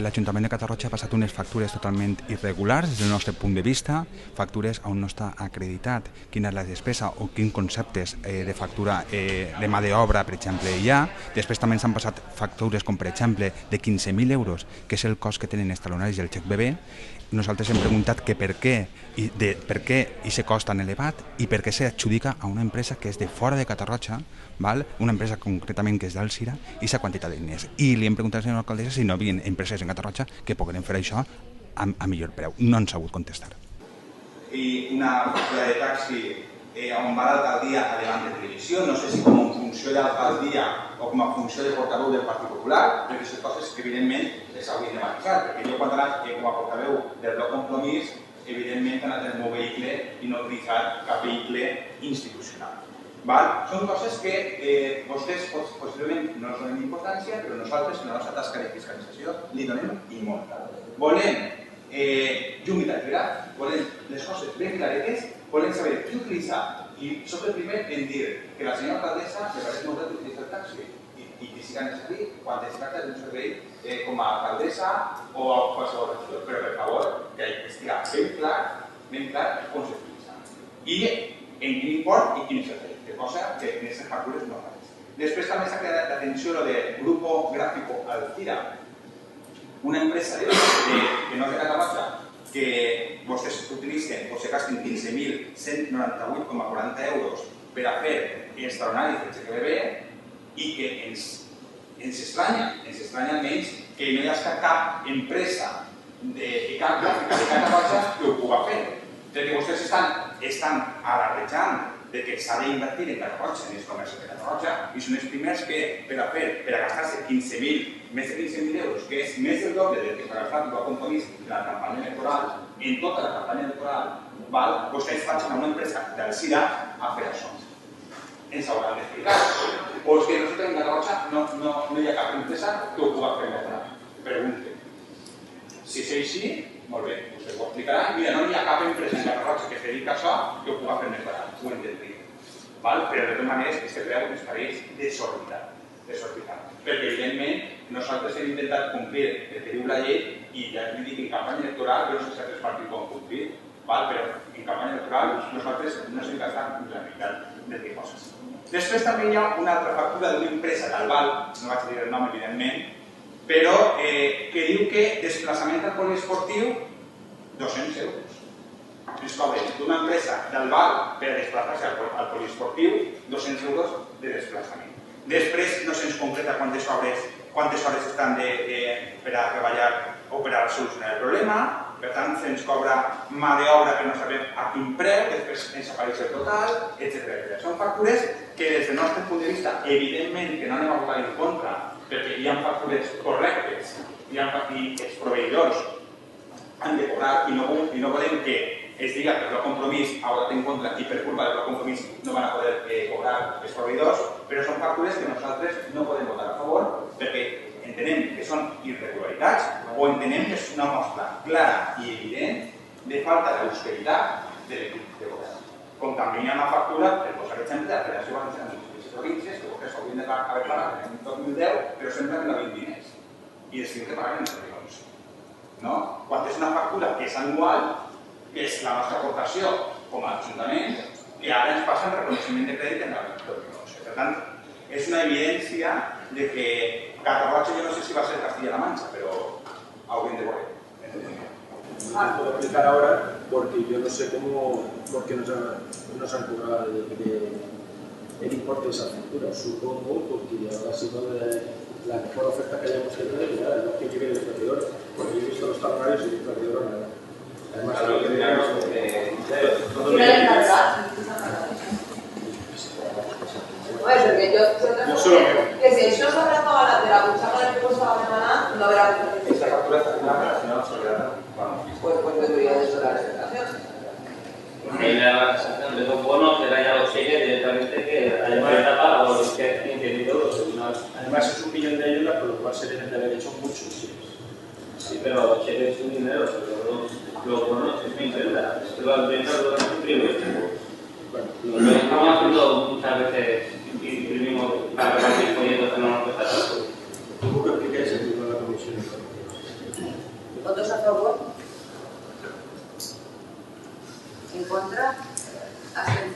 L'Ajuntament de Catarroja ha passat unes factures totalment irregulars des del nostre punt de vista, factures on no està acreditat quina és la despesa o quins conceptes de factura de mà d'obra, per exemple, hi ha. Després també s'han passat factures com, per exemple, de 15.000 euros, que és el cost que tenen els talonaris del xec bebè. Nosaltres hem preguntat que per què aquest cost tan elevat i per què s'adjudica a una empresa que és de fora de Catarroja, una empresa concretament que és d'Alzira, i sa quantitat de diners. I li hem preguntat a la senyora alcaldessa si no hi havia empreses en Catarroja que pogueren fer això a millor preu. No ens ha sabut contestar. I una factura de taxi on va l'alcaldia a davant de televisió, no sé si com a funció d'alcaldia o com a funció de portaveu del Partit Popular, perquè aquestes coses que evidentment les haurien de manejar, perquè jo quan he anat com a portaveu del Bloc Compromís, evidentment he anat en el meu vehicle i no he utilitzat cap vehicle institucional. Són coses que vostès possiblement no els donen importància, però nosaltres, en la nostra tasca de fiscalització, li donem i molta. Volem llum i taquígraf, volem les coses ben claretes, volem saber qui utilitza, i soc el primer en dir que la senyora alcaldessa li pareix molt bé utilitzar el taxi i que siga necessari quan es tracta d'un servei com a alcaldessa o a qualsevol regidor, però per favor que estigui ben clar com s'utilitza i en quin import i quin servei, que cosa que en aquestes factures no fa. Després també s'ha creat l'atenció de Grupo Gráfico Alzira, una empresa que no és de Catarroja, que vostès utilitzen o se gasten 15.198,40 euros per a fer els talonaris del XBB i que ens estranya menys que no hi ha cap empresa de cap gràfica de Catarroja que ho pugui fer. Perquè vostès estan alarrejant que s'ha d'invertir en Catarroja, en els comerços de Catarroja, i són els primers que per a gastar-se més de 15.000 euros, que és més del doble del que s'ha gastat el Compromís en la campanya electoral, en tota la campanya electoral, vostès facin a una empresa d'Alzira a fer això. Ens hauran d'explicar. O és que resulta que en Catarroja no hi ha cap empresa que ho pugui fer més gran. Pregunte. Si és així, molt bé, vostè ho explicarà. Mira, no hi ha cap empresa en Catarroja que es dedica a això que ho pugui fer més barat. Ho entendria. Però de totes maneres és que creu que ens pareix desorbitat. Perquè evidentment nosaltres hem intentat complir el que diu la llei i ja li dic en campanya electoral, però no sé si altres partits ho han complit, però en campanya electoral nosaltres no s'hem gastat la meitat de coses. Després també hi ha una altra factura d'una empresa d'Albal, no vaig dir el nom evidentment, però que diu que desplaçament al poliesportiu 200 euros. Ens cobren d'una empresa d'Albal per desplaçar-se al poliesportiu 200 euros de desplaçament. Després no se'ns concreta quantes hores estan per a treballar o per a solucionar el problema, per tant se'ns cobra mà d'obra que no sabem a quin preu, després ens apareix el total, etc. Són factures que des del nostre punt de vista, evidentment que no anem a votar en contra, perquè hi ha factures correctes i els proveïdors han de cobrar i no volem que es diga que el Bloc Compromís ha votat en contra i per culpa del Bloc Compromís no van a poder cobrar els proveïdors, però són factures que nosaltres no podem votar a favor perquè entenem que són irregularitats o entenem que és una mostra clara i evident de falta d'austeritat de l'equip de govern. Com també hi ha una factura, per posar exemple, de la Federació Valenciana de les Províncies, que vostès haurien d'haver pagat en 2010, però sembla que no havien diners. I decidim que paguen els milions. Quan és una factura que és anual, que és la nostra aportació com a Ajuntament, que ara ens passa el reconeixement de crèdit en la negoci. Per tant, és una evidència de que Catarroja, yo no sé si va a ser Castilla-La Mancha, pero alguien de Boret. Puedo explicar ahora porque yo no sé por qué nos han cobrado el importe de esa factura. Supongo porque habrá sido la mejor oferta que hayamos tenido y nada, no que llegue el extractor, porque yo he visto los talonarios y el extractor nada. Además, lo que digamos yo solo que si això s'haurà pagat de la butxaca del que estava demanant, no haurà hagut. Esta factura está en la relación a Soledad. Pues vendría de la presentación. En la sensación de los bonos que ya lo sigue directamente que haya una etapa o los que han entendido los tribunales. Además es 1 millón de ayudas, por lo cual se deben de haber hecho muchos. Sí, pero los cheques es un dinero, pero los bonos es mi imprenta. Es que lo ventas lo que imprime. Lo estamos haciendo muchas veces, imprimimos para repartir folletos que no nos cuesta tanto. Tuvo que explicar ese tipo de la comisión. ¿Votos a favor? ¿En contra? ¿Abstenciones?